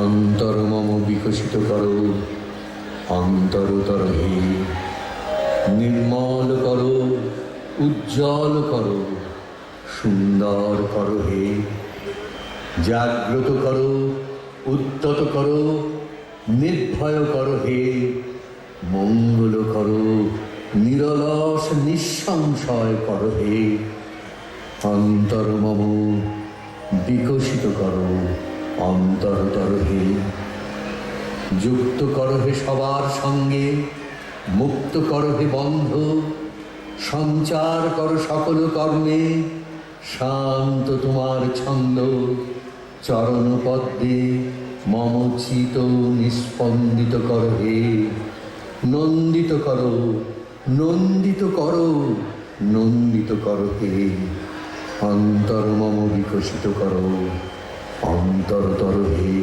অন্তর মম বিকশিত করো, অন্তরতর হে। নির্মল করো, উজ্জ্বল করো, সুন্দর করো হে। জাগ্রত করো, উদ্যত করো, নির্ভয় করো হে। মঙ্গল করো, নিরলস নিঃসংশয় করো হে। অন্তর মম বিকশিত করো, অন্তরতর হে। যুক্ত করো হে সবার সঙ্গে, মুক্ত করো হে বন্ধ। সঞ্চার করো সকল কর্মে, শান্ত তোমার ছন্দ। চরণ পদ্মে মম চিত নিস্পন্দিত করো হে। নন্দিত করো, নন্দিত করো, নন্দিত করো হে। অন্তর মম বিকশিত করো, অন্তরতর হে।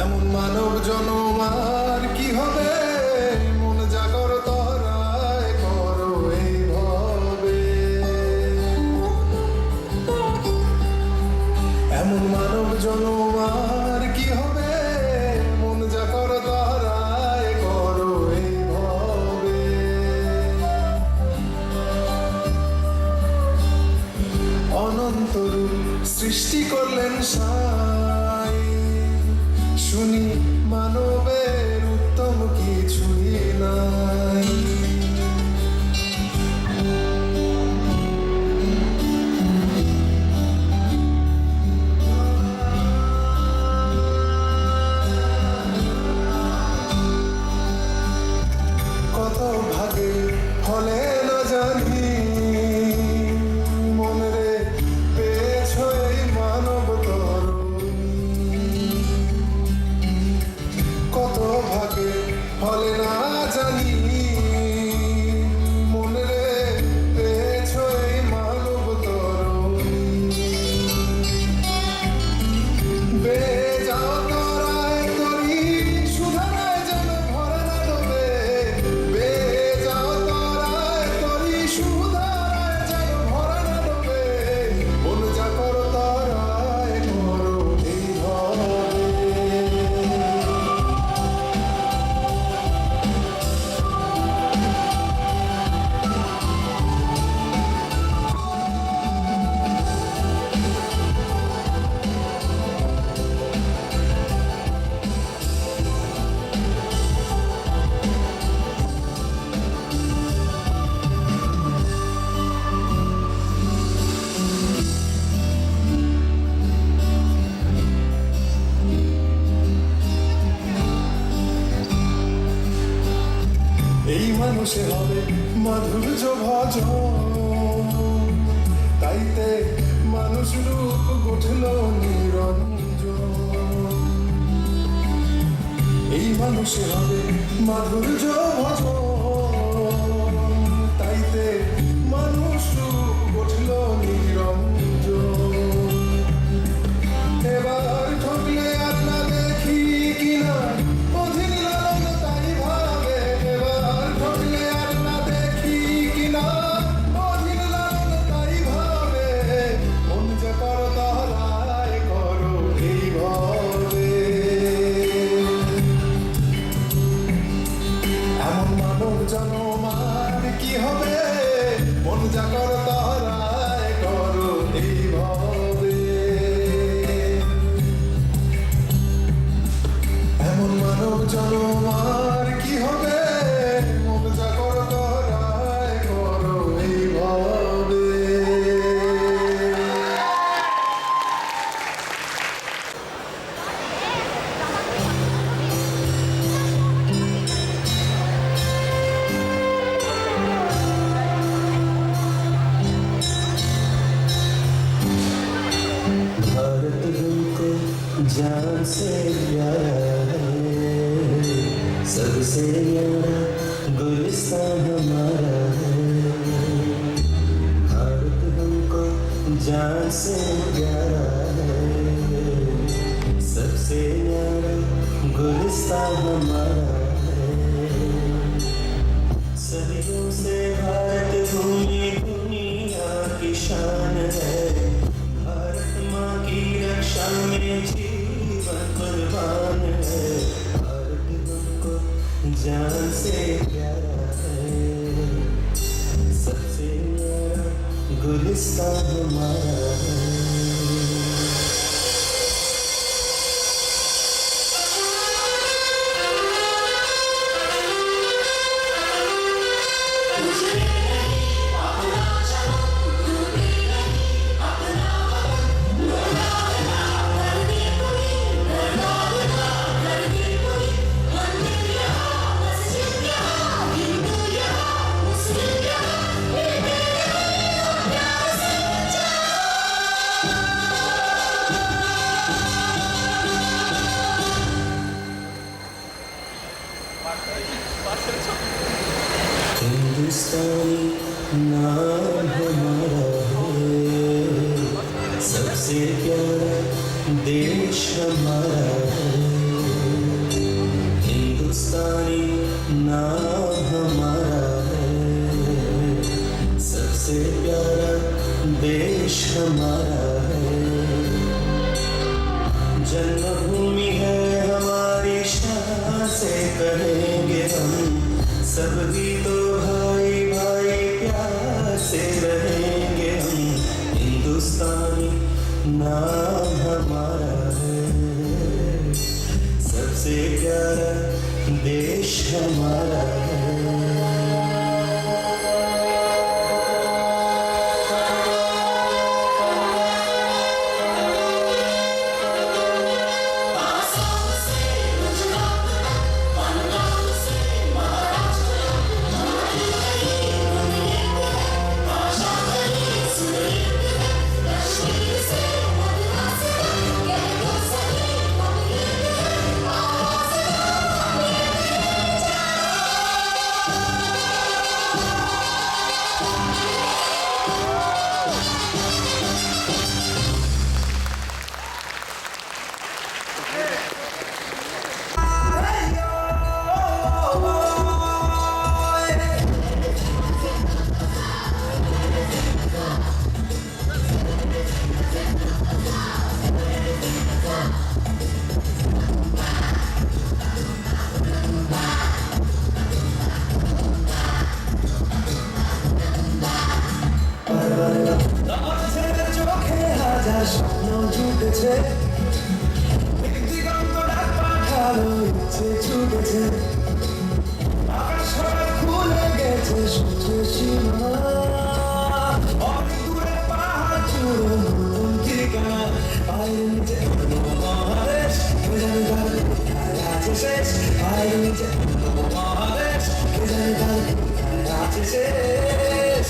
এমন মানব জনম আর কি হবে, মন জাগর তরায় করো এইভাবে। এমন মানব জনম আর কি হবে, মন জাগর তরায় করো এইভাবে। অনন্ত রূপ সৃষ্টি করলেন সাই, শুনি মানবের উত্তম কিছুই নাই। কত ভাগে ফলে না জানি, মনে রে পেয়েছ এই মানব তরুণী। কত ভাগে ফলে না জানি, মানুষে হবে মাধুর্য ভজন, তাইতে মানুষ রূপ গঠল নিরঞ্জন। এই মানুষে হবে মাধুর্য ভজন, তাইতে মানুষ রূপ গঠল নিরঞ্জন। এবার ঠকলে আর না দেখি কিনা অধীন লালন তাই ভাবে, এবার ঠকলে আর না দেখি কিনা অধীন লালন তাই ভাবে। মন যে কর তাহারায় করো এই ভাবে। এমন মানব জনম আর কি হবে, মন যা কর তাহারায় করো এই ভাবে। এমন মানব জনম আর কি হবে, মন যা কর তাহারায় করো এই ভাবে। भारत हमको जान से प्यारा है, सबसे न्यारा गुलिस्तान हमारा है। भारत हमको जान से प्यारा है, सबसे न्यारा गुलिस्तान हमारा है। सदियों से भारत भूमि दुनिया की शान है, भारत माँ की रक्षा में जीवन कुर्बान है। भारत हमको जान से प्यारा है, सबसे न्यारा गुलिस्तान हमारा है। हिंदुस्तानी नाम हमारा है, सबसे प्यारा देश हमारा है। हिंदुस्तानी नाम हमारा है, सबसे प्यारा देश हमारा है। जन्मभूमि है हमारी शान से कहेंगे हम, सब तो भाई भाई प्यार से रहेंगे हम। हिंदुस्तानी नाम हमारा है, सबसे प्यारा देश हमारा है। স্বপ্ন জুটেছে, দিগন্ত ডাক পাঠালো ইচ্ছে ছুটেছে, আকাশ খুলে গেছে সূর্য সীমা, অনেক দূরে পাহাড় জুড়ে নতুন ঠিকানা, পায়ের নিচে মহাদেশ, কে জানে তার কোথায় আছে শেষ, পায়ের নিচে মহাদেশ, কে জানে তার শেষ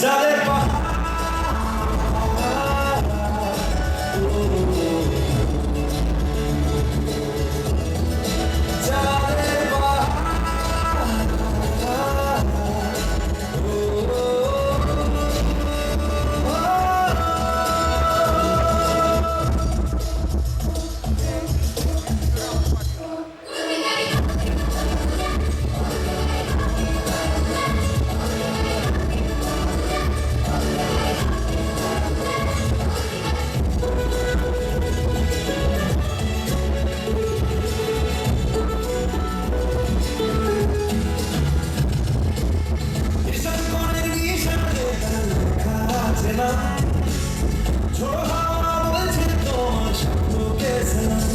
চাঁদের ঝোড়ো হাওয়া বলছে তোমার শব্দকে সালাম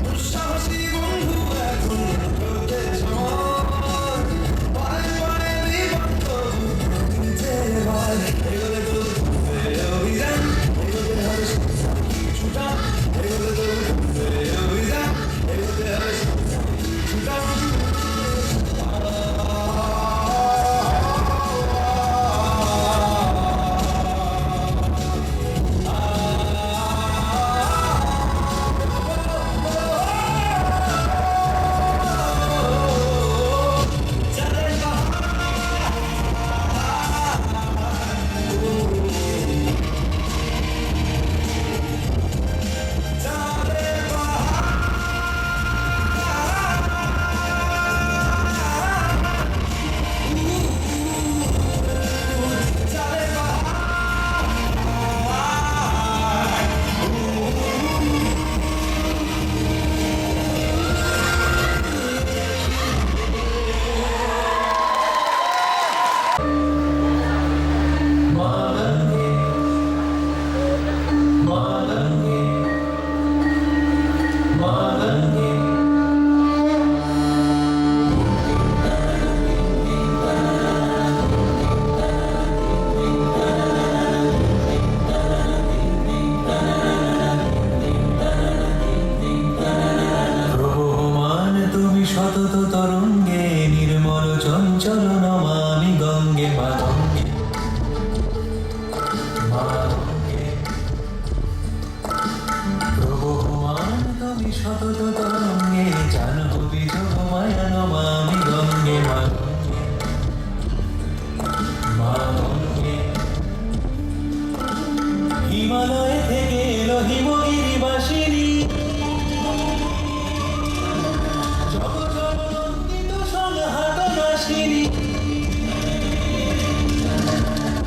দুঃসাহসী বন্ধু এখন তোকে সমান পায়ে পায়ে বিভক্ত নিচে এবার এগোলে তোর অভিযান এগোতে হবে ছুটা এগোলে তোর অভিযান এগোতে হবে ছুটা সতত তরঙ্গে নির্মল চঞ্চল নমামি গঙ্গে মাতঙ্গে মাতঙ্গে প্রবহমান তুমি সতত তরঙ্গে জাহ্নবী যোগমায়া নমামি গঙ্গে মাতঙ্গে মাতঙ্গে হিমালয় থেকে এলো হিমগিরি বাসিনী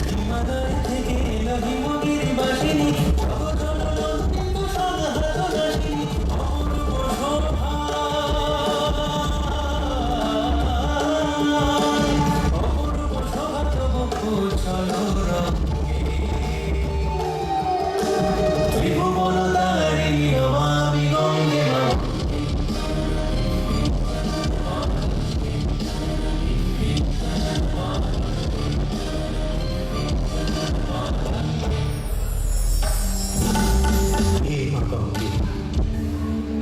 হিমালয় থেকে এলো হিমগিরি বাসিনী অপূর্ব শোভা তবু চলো রঙে ত্রিভুবন তারিণী নমামি গঙ্গে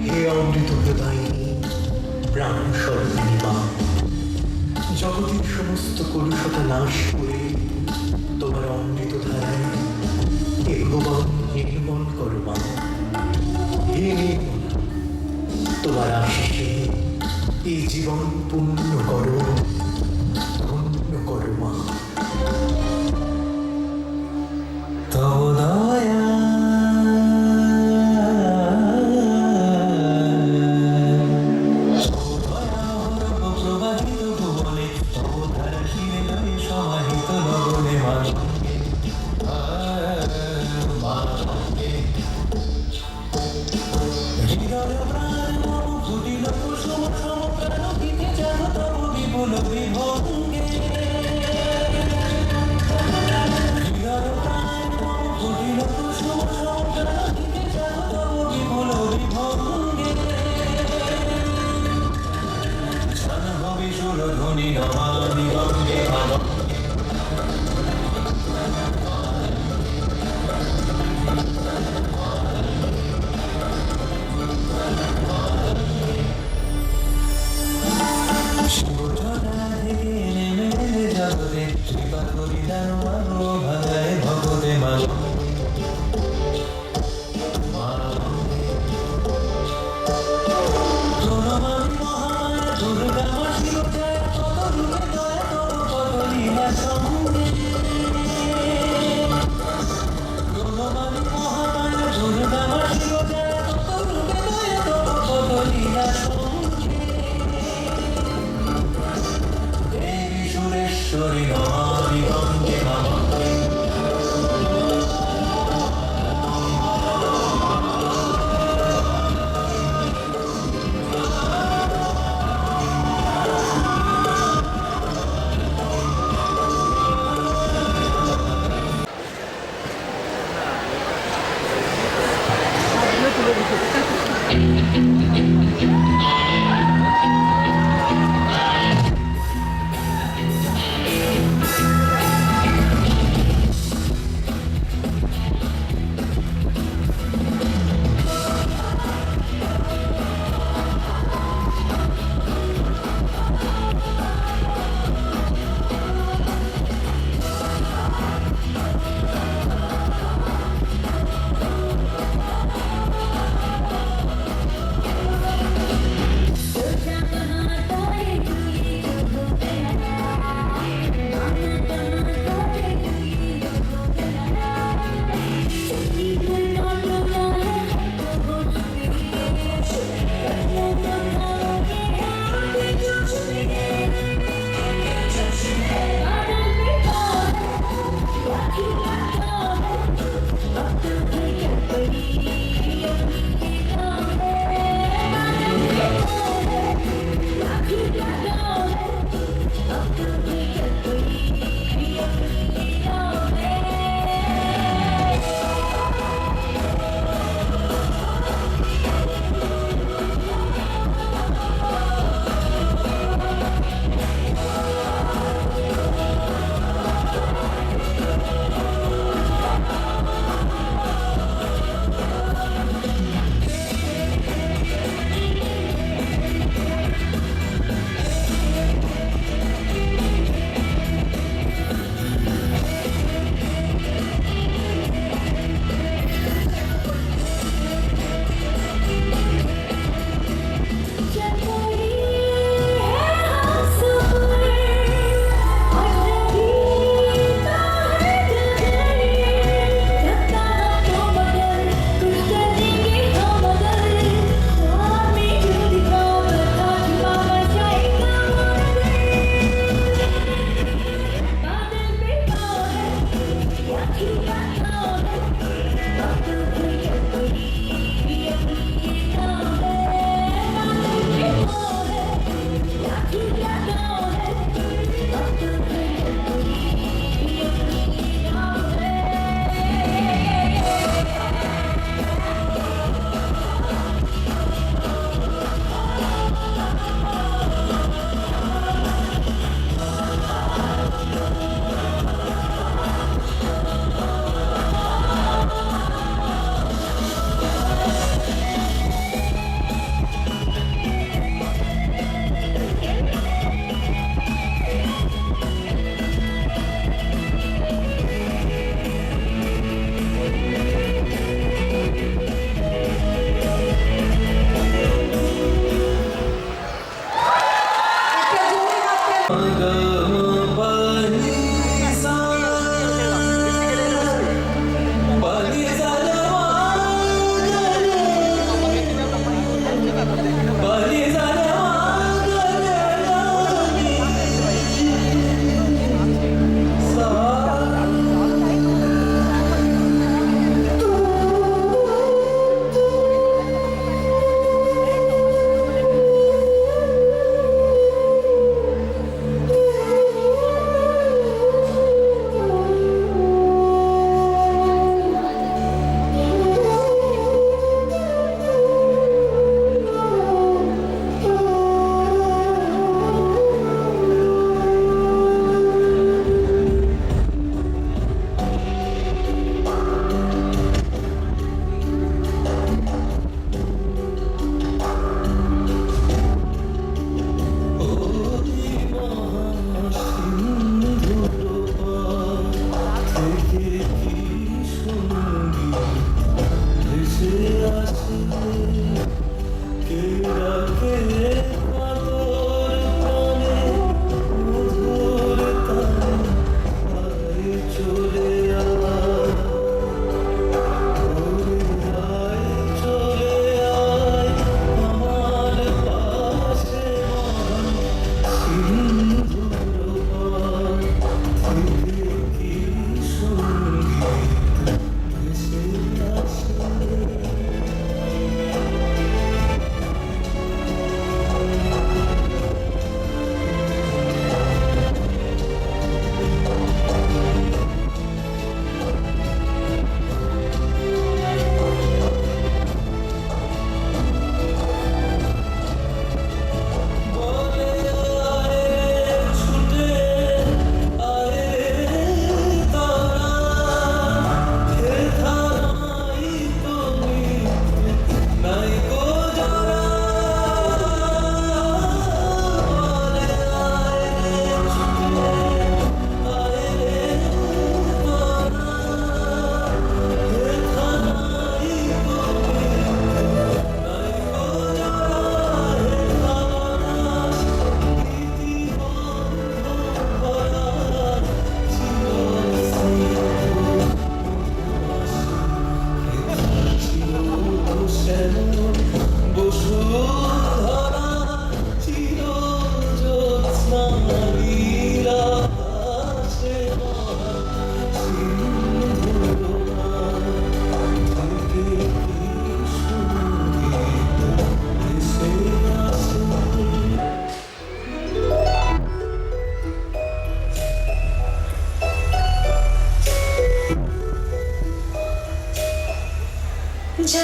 হে অমৃত প্রদায়িনী প্রাণ স্বরূপিণী মা জগতের সমস্ত কলুষতা নাশ করে তোমার অমৃত ধারায় এ ভুবন নির্মল করো মা হে নির্মলা তোমার আশিসে এই জীবন পূর্ণ করো ধন্য করো মা তব দয়া প্রবাহিত ভুবনে তব ধারা শিরে লয়ে সমাহিত লগনে মাতঙ্গে মাতঙ্গে হৃদয় প্রাণ মম ফুটিল কুসুম সমপ্রাণ গীতে যেন তব বিপুল বিভঙ্গে হৃদয় প্রাণ মম ফুটিল কুসুম সমপ্রাণ গীতে যেন তব বিপুল বিভঙ্গে জাহ্নবী সুরধ্বনি নমামি গঙ্গে নমামি নমামি গঙ্গে নমামি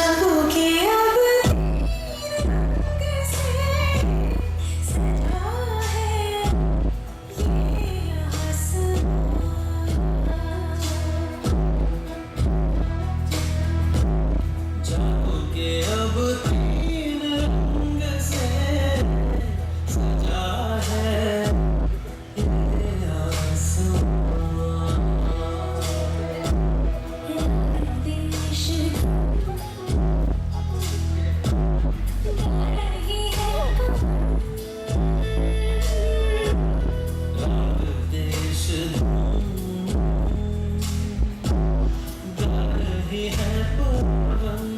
जागो के अब रंग से सजा है ये आसमां जागो के अब तीन रंग से सजा है ये आसमां देश गा रही है देश गा रही है पवन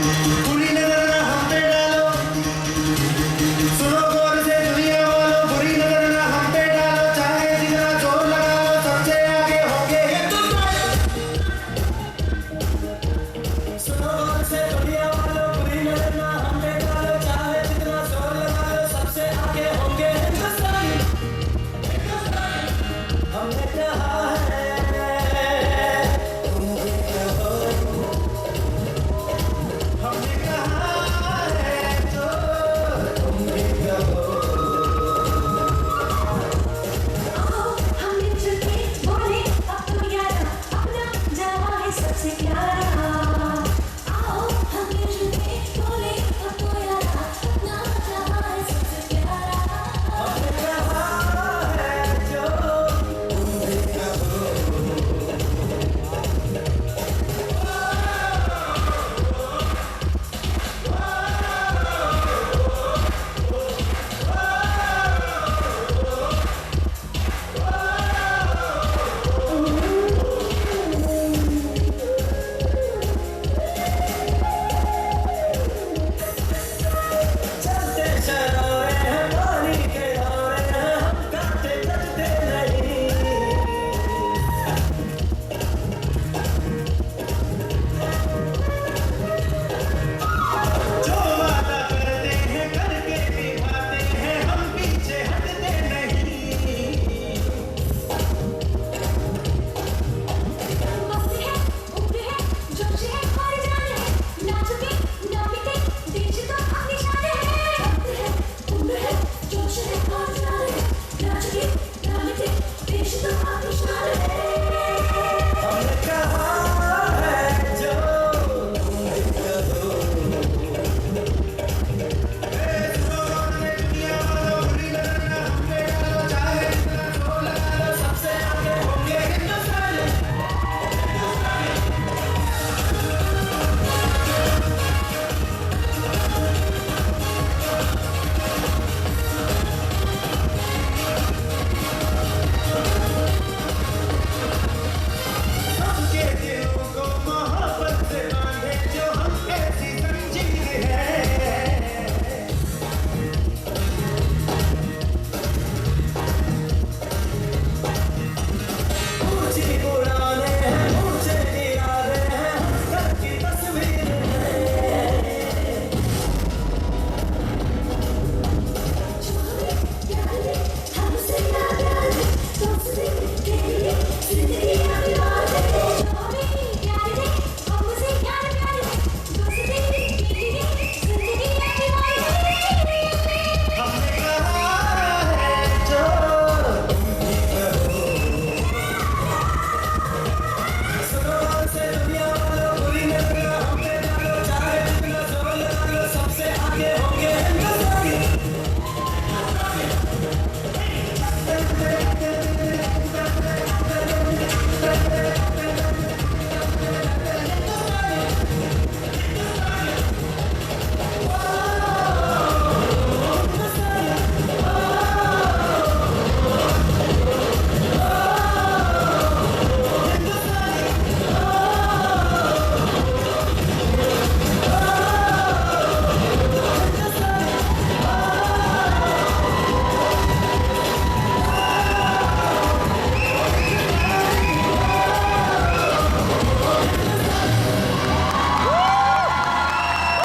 ও